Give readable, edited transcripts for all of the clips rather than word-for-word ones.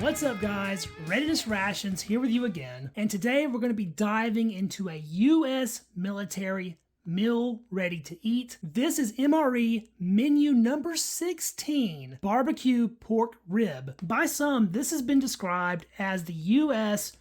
What's up guys, Readiness Rations here with you again, and today we're going to be diving into a US military meal ready to eat. This is MRE menu number 16, barbecue pork rib. By some, this has been described as the US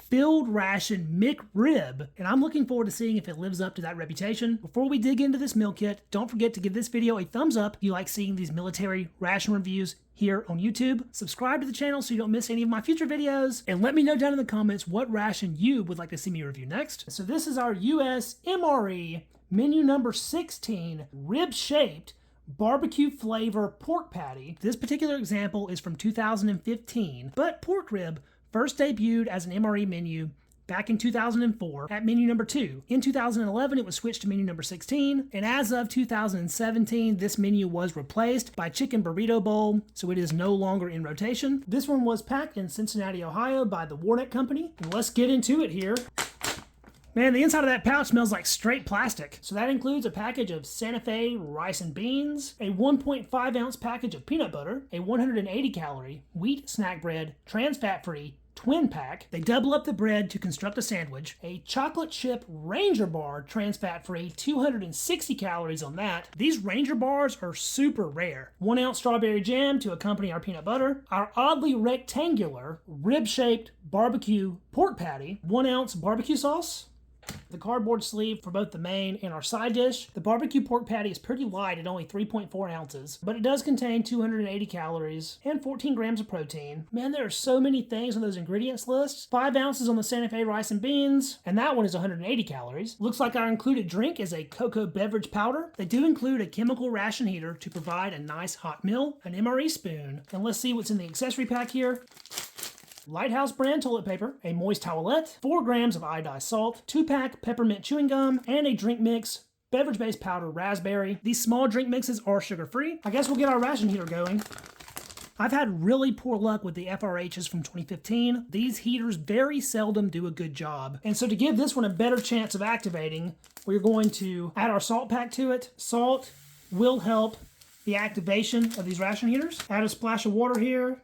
Field Ration McRib, and I'm looking forward to seeing if it lives up to that reputation. Before we dig into this meal kit, don't forget to give this video a thumbs up if you like seeing these military ration reviews here on YouTube. Subscribe to the channel so you don't miss any of my future videos, and let me know down in the comments what ration you would like to see me review next. So this is our US MRE menu number 16 rib-shaped barbecue flavor pork patty. This particular example is from 2015, but pork rib first debuted as an MRE menu back in 2004 at menu number 2. In 2011, it was switched to menu number 16, and as of 2017, this menu was replaced by Chicken Burrito Bowl, so it is no longer in rotation. This one was packed in Cincinnati, Ohio by the Warneck Company, and let's get into it here. Man, the inside of that pouch smells like straight plastic. So that includes a package of Santa Fe rice and beans, a 1.5 ounce package of peanut butter, a 180 calorie wheat snack bread, trans fat free, twin pack. They double up the bread to construct a sandwich, a chocolate chip Ranger bar, trans fat free, 260 calories on that. These Ranger bars are super rare. 1 ounce strawberry jam to accompany our peanut butter, our oddly rectangular rib-shaped barbecue pork patty, 1 ounce barbecue sauce, the cardboard sleeve for both the main and our side dish. The barbecue pork patty is pretty light at only 3.4 ounces, but it does contain 280 calories and 14 grams of protein. Man, there are so many things on those ingredients lists. 5 ounces on the Santa Fe rice and beans, and that one is 180 calories. Looks like our included drink is a cocoa beverage powder. They do include a chemical ration heater to provide a nice hot meal, an MRE spoon, and let's see what's in the accessory pack here. Lighthouse brand toilet paper, a moist towelette, 4 grams of iodized salt, 2-pack peppermint chewing gum, and a drink mix, beverage-based powder raspberry. These small drink mixes are sugar-free. I guess we'll get our ration heater going. I've had really poor luck with the FRHs from 2015. These heaters very seldom do a good job. And so to give this one a better chance of activating, we're going to add our salt pack to it. Salt will help the activation of these ration heaters. Add a splash of water here.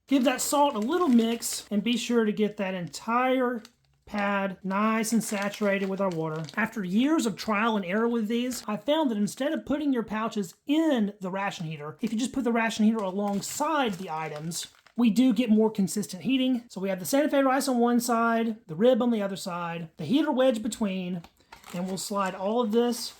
Give that salt a little mix and be sure to get that entire pad nice and saturated with our water. After years of trial and error with these, I found that instead of putting your pouches in the ration heater, if you just put the ration heater alongside the items, we do get more consistent heating. So we have the Santa Fe rice on one side, the rib on the other side, the heater wedge between, and we'll slide all of this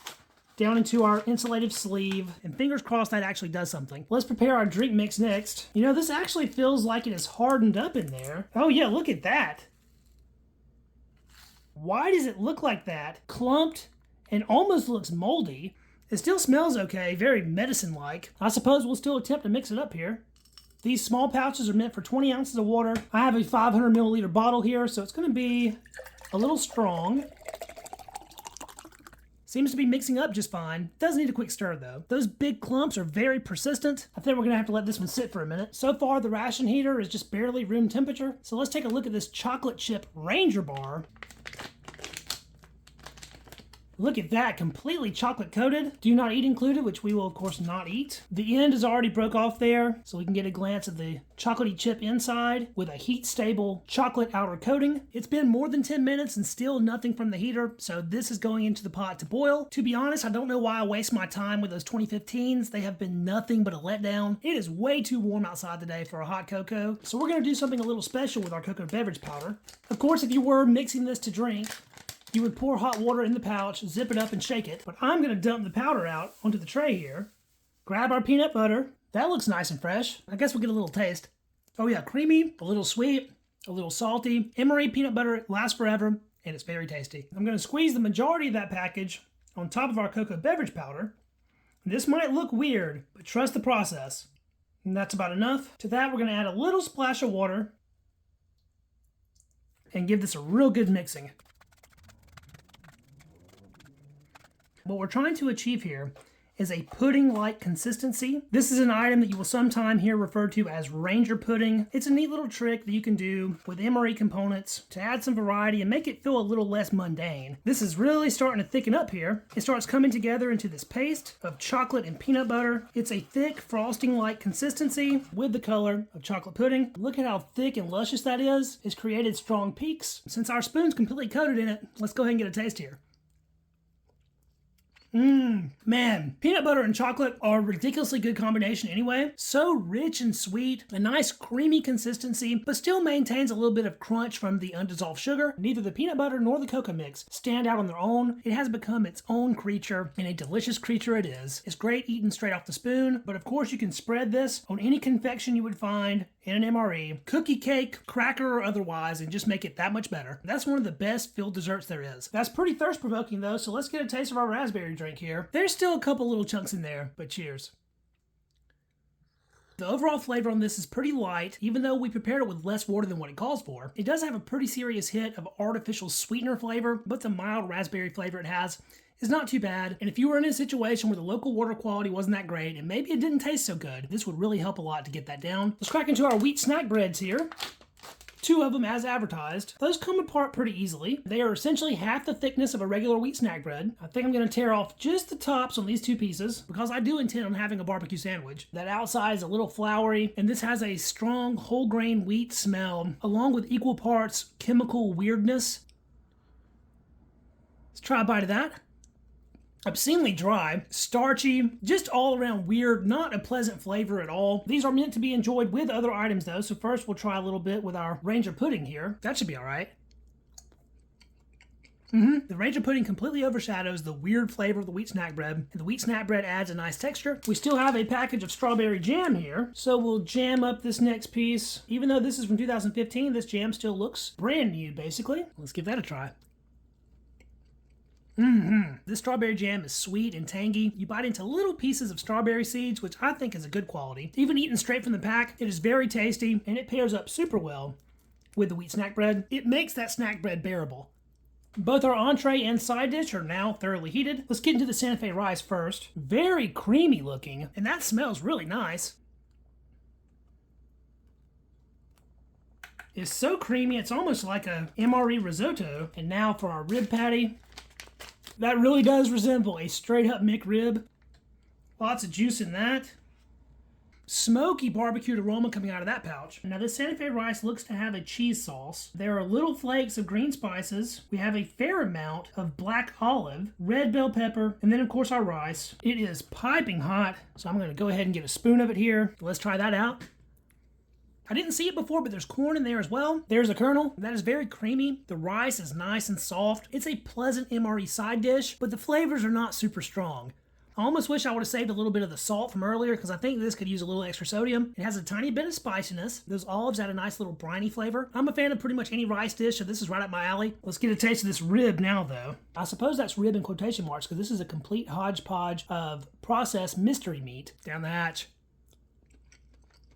down into our insulative sleeve, and fingers crossed that actually does something. Let's prepare our drink mix next. You know, this actually feels like it is hardened up in there. Oh yeah, look at that. Why does it look like that? Clumped and almost looks moldy. It still smells okay, very medicine-like. I suppose we'll still attempt to mix it up here. These small pouches are meant for 20 ounces of water. I have a 500 milliliter bottle here, so it's gonna be a little strong. Seems to be mixing up just fine. Does need a quick stir though. Those big clumps are very persistent. I think we're gonna have to let this one sit for a minute. So far, the ration heater is just barely room temperature. So let's take a look at this chocolate chip Ranger bar. Look at that, completely chocolate coated. Do not eat included, which we will of course not eat. The end is already broke off there, so we can get a glance at the chocolatey chip inside with a heat stable chocolate outer coating. It's been more than 10 minutes and still nothing from the heater, so this is going into the pot to boil. To be honest, I don't know why I waste my time with those 2015s. They have been nothing but a letdown. It is way too warm outside today for a hot cocoa, so we're gonna do something a little special with our cocoa beverage powder. Of course, if you were mixing this to drink, you would pour hot water in the pouch, zip it up and shake it. But I'm gonna dump the powder out onto the tray here. Grab our peanut butter. That looks nice and fresh. I guess we'll get a little taste. Oh yeah, creamy, a little sweet, a little salty. MRE peanut butter lasts forever, and it's very tasty. I'm gonna squeeze the majority of that package on top of our cocoa beverage powder. This might look weird, but trust the process. And that's about enough. To that, we're gonna add a little splash of water and give this a real good mixing. What we're trying to achieve here is a pudding-like consistency. This is an item that you will sometime hear referred to as Ranger pudding. It's a neat little trick that you can do with MRE components to add some variety and make it feel a little less mundane. This is really starting to thicken up here. It starts coming together into this paste of chocolate and peanut butter. It's a thick frosting-like consistency with the color of chocolate pudding. Look at how thick and luscious that is. It's created strong peaks. Since our spoon's completely coated in it, let's go ahead and get a taste here. Man, peanut butter and chocolate are a ridiculously good combination anyway. So rich and sweet, a nice creamy consistency, but still maintains a little bit of crunch from the undissolved sugar. Neither the peanut butter nor the cocoa mix stand out on their own. It has become its own creature, and a delicious creature it is. It's great eaten straight off the spoon, but of course you can spread this on any confection you would find in an MRE, cookie, cake, cracker, or otherwise, and just make it that much better. That's one of the best filled desserts there is. That's pretty thirst-provoking though, so let's get a taste of our raspberry drink here. There's still a couple little chunks in there, but cheers. The overall flavor on this is pretty light, even though we prepared it with less water than what it calls for. It does have a pretty serious hit of artificial sweetener flavor, but the mild raspberry flavor it has is not too bad. And if you were in a situation where the local water quality wasn't that great and maybe it didn't taste so good, this would really help a lot to get that down. Let's crack into our wheat snack breads here. 2 of them as advertised. Those come apart pretty easily. They are essentially half the thickness of a regular wheat snack bread. I think I'm going to tear off just the tops on these 2 pieces because I do intend on having a barbecue sandwich. That outside is a little floury, and this has a strong whole grain wheat smell along with equal parts chemical weirdness. Let's try a bite of that. Obscenely dry, starchy, just all around weird, not a pleasant flavor at all. These are meant to be enjoyed with other items though, so first we'll try a little bit with our Ranger pudding here. That should be alright. The Ranger pudding completely overshadows the weird flavor of the wheat snack bread, and the wheat snack bread adds a nice texture. We still have a package of strawberry jam here, so we'll jam up this next piece. Even though this is from 2015, this jam still looks brand new basically. Let's give that a try. This strawberry jam is sweet and tangy. You bite into little pieces of strawberry seeds, which I think is a good quality. Even eaten straight from the pack, it is very tasty, and it pairs up super well with the wheat snack bread. It makes that snack bread bearable. Both our entree and side dish are now thoroughly heated. Let's get into the Santa Fe rice first. Very creamy looking, and that smells really nice. It's so creamy, it's almost like a MRE risotto. And now for our rib patty. That really does resemble a straight up McRib. Lots of juice in that. Smoky barbecued aroma coming out of that pouch. Now this Santa Fe rice looks to have a cheese sauce. There are little flakes of green spices. We have a fair amount of black olive, red bell pepper, and then of course our rice. It is piping hot, so I'm going to go ahead and get a spoon of it here. Let's try that out. I didn't see it before, but there's corn in there as well. There's a kernel. That is very creamy. The rice is nice and soft. It's a pleasant MRE side dish, but the flavors are not super strong. I almost wish I would have saved a little bit of the salt from earlier because I think this could use a little extra sodium. It has a tiny bit of spiciness. Those olives add a nice little briny flavor. I'm a fan of pretty much any rice dish, so this is right up my alley. Let's get a taste of this rib now, though. I suppose that's rib in quotation marks because this is a complete hodgepodge of processed mystery meat down the hatch.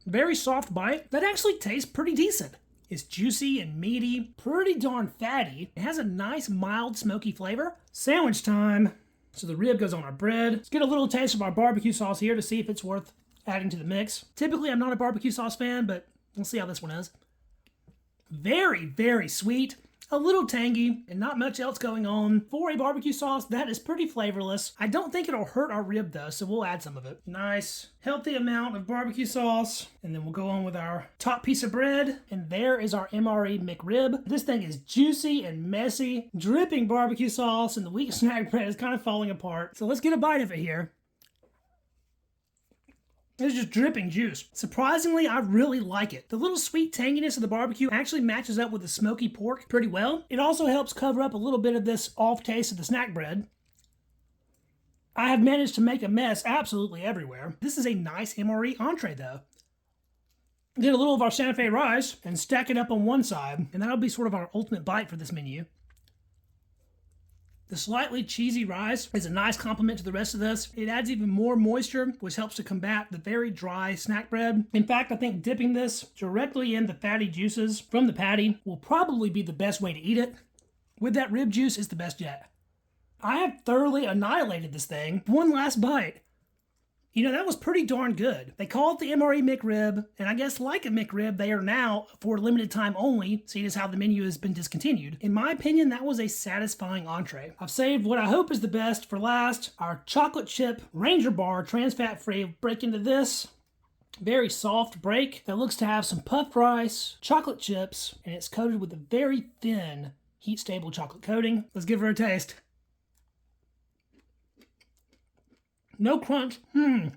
Very soft bite. That actually tastes pretty decent. It's juicy and meaty, pretty darn fatty. It has a nice mild smoky flavor. Sandwich time. So the rib goes on our bread. Let's get a little taste of our barbecue sauce here to see if it's worth adding to the mix. Typically I'm not a barbecue sauce fan, but we'll see how this one is. Very, very sweet. A little tangy, and not much else going on. For a barbecue sauce, that is pretty flavorless. I don't think it'll hurt our rib though, so we'll add some of it. Nice, healthy amount of barbecue sauce. And then we'll go on with our top piece of bread. And there is our MRE McRib. This thing is juicy and messy, dripping barbecue sauce, and the wheat snack bread is kind of falling apart. So let's get a bite of it here. It's just dripping juice. Surprisingly, I really like it. The little sweet tanginess of the barbecue actually matches up with the smoky pork pretty well. It also helps cover up a little bit of this off taste of the snack bread. I have managed to make a mess absolutely everywhere. This is a nice MRE entree though. Get a little of our Santa Fe rice and stack it up on one side, and that'll be sort of our ultimate bite for this menu. The slightly cheesy rice is a nice complement to the rest of this. It adds even more moisture, which helps to combat the very dry snack bread. In fact, I think dipping this directly in the fatty juices from the patty will probably be the best way to eat it. With that rib juice, it's the best yet. I have thoroughly annihilated this thing. One last bite. You know, that was pretty darn good. They call it the MRE McRib, and I guess like a McRib, they are now for limited time only, seeing as how the menu has been discontinued. In my opinion, that was a satisfying entree. I've saved what I hope is the best for last, our chocolate chip Ranger bar, trans fat free. Break into this. Very soft break that looks to have some puffed rice, chocolate chips, and it's coated with a very thin, heat-stable chocolate coating. Let's give her a taste. No crunch.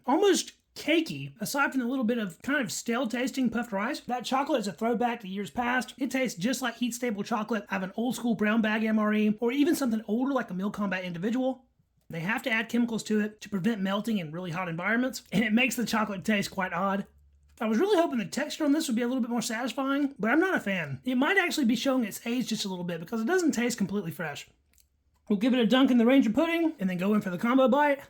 Almost cakey. Aside from the little bit of kind of stale tasting puffed rice, that chocolate is a throwback to years past. It tastes just like heat stable chocolate out of an old school brown bag MRE, or even something older like a Meal Combat Individual. They have to add chemicals to it to prevent melting in really hot environments, and it makes the chocolate taste quite odd. I was really hoping the texture on this would be a little bit more satisfying, but I'm not a fan. It might actually be showing its age just a little bit because it doesn't taste completely fresh. We'll give it a dunk in the Ranger pudding and then go in for the combo bite.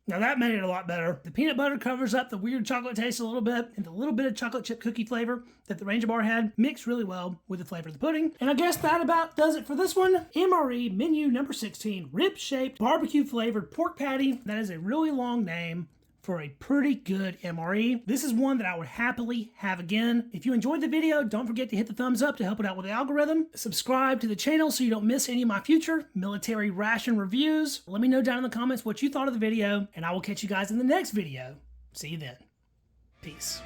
Now that made it a lot better. The peanut butter covers up the weird chocolate taste a little bit, and the little bit of chocolate chip cookie flavor that the Ranger bar had mixed really well with the flavor of the pudding. And I guess that about does it for this one. MRE menu number 16, rib-shaped barbecue flavored pork patty. That is a really long name for a pretty good MRE. This is one that I would happily have again. If you enjoyed the video, don't forget to hit the thumbs up to help it out with the algorithm. Subscribe to the channel so you don't miss any of my future military ration reviews. Let me know down in the comments what you thought of the video, and I will catch you guys in the next video. See you then. Peace.